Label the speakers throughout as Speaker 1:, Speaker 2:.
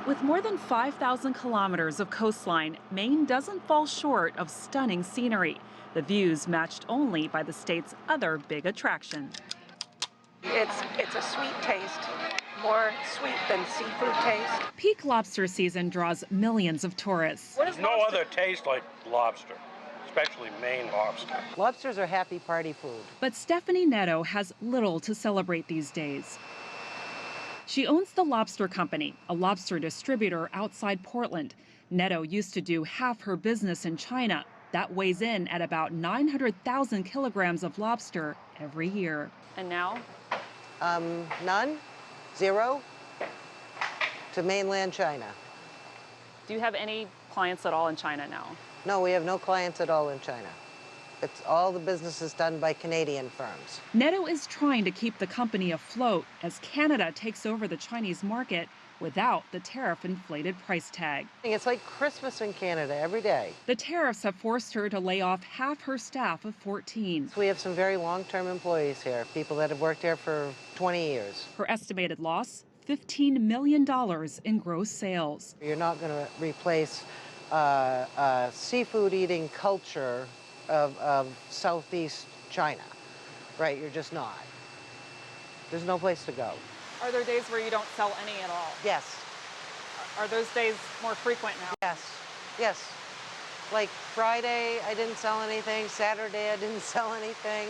Speaker 1: With more than 5,000 kilometers of coastline, Maine doesn't fall short of stunning scenery. The views matched only by the state's other big attraction.
Speaker 2: It's a sweet taste, more sweet than seafood taste.
Speaker 1: Peak lobster season draws millions of tourists.
Speaker 3: There's no other taste like lobster, especially Maine lobster.
Speaker 4: Lobsters are happy party food.
Speaker 1: But Stephanie Netto has little to celebrate these days. She owns the Lobster Company, a lobster distributor outside Portland. Netto used to do half her business in China. That weighs in at about 900,000 kilograms of lobster every year. And now?
Speaker 4: None, zero, to mainland China.
Speaker 1: Do you have any clients at all in China now?
Speaker 4: No, we have no clients at all in China. It's all the business is done by Canadian firms.
Speaker 1: Netto is trying to keep the company afloat as Canada takes over the Chinese market without the tariff-inflated price tag.
Speaker 4: It's like Christmas in Canada every day.
Speaker 1: The tariffs have forced her to lay off half her staff of 14.
Speaker 4: We have some very long-term employees here, people that have worked here for 20 years.
Speaker 1: Her estimated loss, $15 million in gross sales.
Speaker 4: You're not going to replace a seafood-eating culture of Southeast China, right? You're just not. There's no place to go.
Speaker 1: Are there days where you don't sell any at all?
Speaker 4: Yes.
Speaker 1: Are those days more frequent now?
Speaker 4: Yes, yes. Like Friday, I didn't sell anything. Saturday, I didn't sell anything.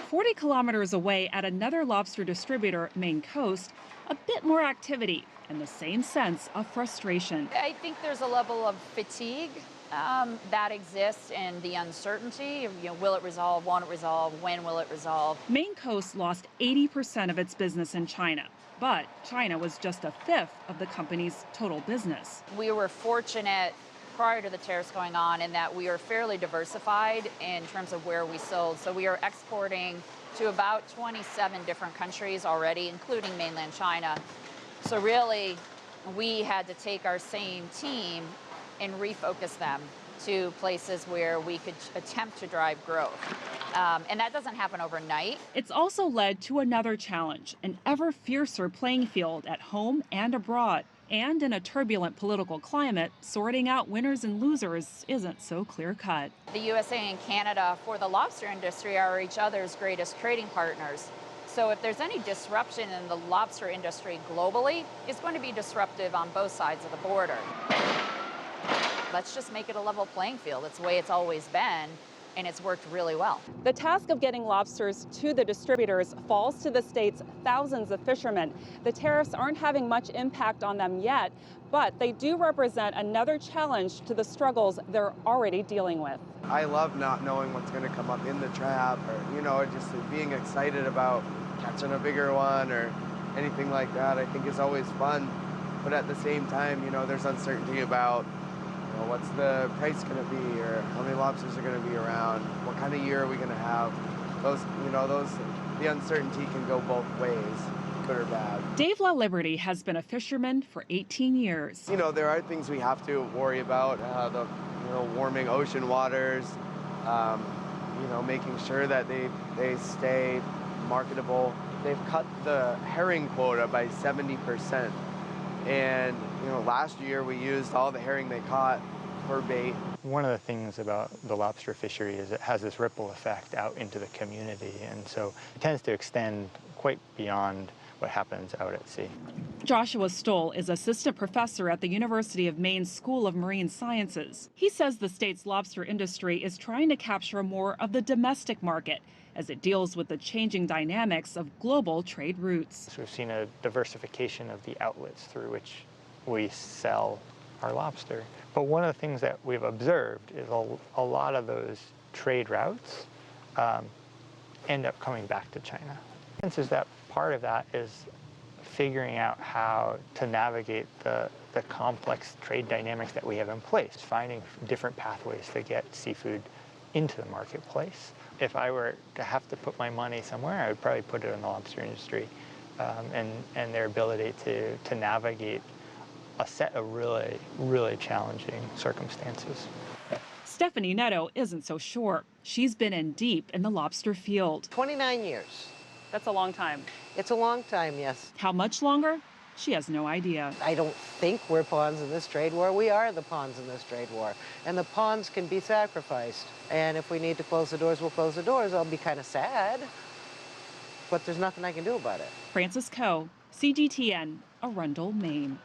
Speaker 1: 40 kilometers away at another lobster distributor, Maine Coast, a bit more activity and the same sense of frustration.
Speaker 5: I think there's a level of fatigue that exists and the uncertainty. Will it resolve? Won't it resolve? When will it resolve?
Speaker 1: Maine Coast lost 80% of its business in China, but China was just a fifth of the company's total business.
Speaker 5: We were fortunate prior to the tariffs going on in that we are fairly diversified in terms of where we sold. So we are exporting to about 27 different countries already, including mainland China. So really, we had to take our same team and refocus them to places where we could attempt to drive growth. And that doesn't happen overnight.
Speaker 1: It's also led to another challenge, an ever fiercer playing field at home and abroad. And in a turbulent political climate, sorting out winners and losers isn't so clear-cut.
Speaker 5: The USA and Canada for the lobster industry are each other's greatest trading partners. So if there's any disruption in the lobster industry globally, it's going to be disruptive on both sides of the border. Let's just make it a level playing field. It's the way it's always been, and it's worked really well.
Speaker 1: The task of getting lobsters to the distributors falls to the state's thousands of fishermen. The tariffs aren't having much impact on them yet, but they do represent another challenge to the struggles they're already dealing with.
Speaker 6: I love not knowing what's going to come up in the trap, or, just being excited about catching a bigger one or anything like that. I think is always fun. But at the same time, there's uncertainty about what's the price going to be, or how many lobsters are going to be around, what kind of year are we going to have. The uncertainty can go both ways, good or bad.
Speaker 1: Dave LaLiberty has been a fisherman for 18 years.
Speaker 6: There are things we have to worry about, the warming ocean waters, making sure that they stay marketable. They've cut the herring quota by 70%. And, last year we used all the herring they caught for bait.
Speaker 7: One of the things about the lobster fishery is it has this ripple effect out into the community, and so it tends to extend quite beyond what happens out at sea.
Speaker 1: Joshua Stoll is assistant professor at the University of Maine School of Marine Sciences. He says the state's lobster industry is trying to capture more of the domestic market as it deals with the changing dynamics of global trade routes.
Speaker 7: So we've seen a diversification of the outlets through which we sell our lobster. But one of the things that we've observed is a lot of those trade routes end up coming back to China. And so that part of that is figuring out how to navigate the complex trade dynamics that we have in place, finding different pathways to get seafood into the marketplace. If I were to have to put my money somewhere, I would probably put it in the lobster industry and their ability to navigate a set of really, really challenging circumstances.
Speaker 1: Stephanie Netto isn't so sure. She's been in deep in the lobster field.
Speaker 4: 29 years.
Speaker 1: That's a long time.
Speaker 4: It's a long time, yes.
Speaker 1: How much longer? she has no idea.
Speaker 4: I don't think we're pawns in this trade war. We are the pawns in this trade war. And the pawns can be sacrificed. And if we need to close the doors, we'll close the doors. I'll be kind of sad, but there's nothing I can do about it.
Speaker 1: Frances Coe, CGTN, Arundel, Maine.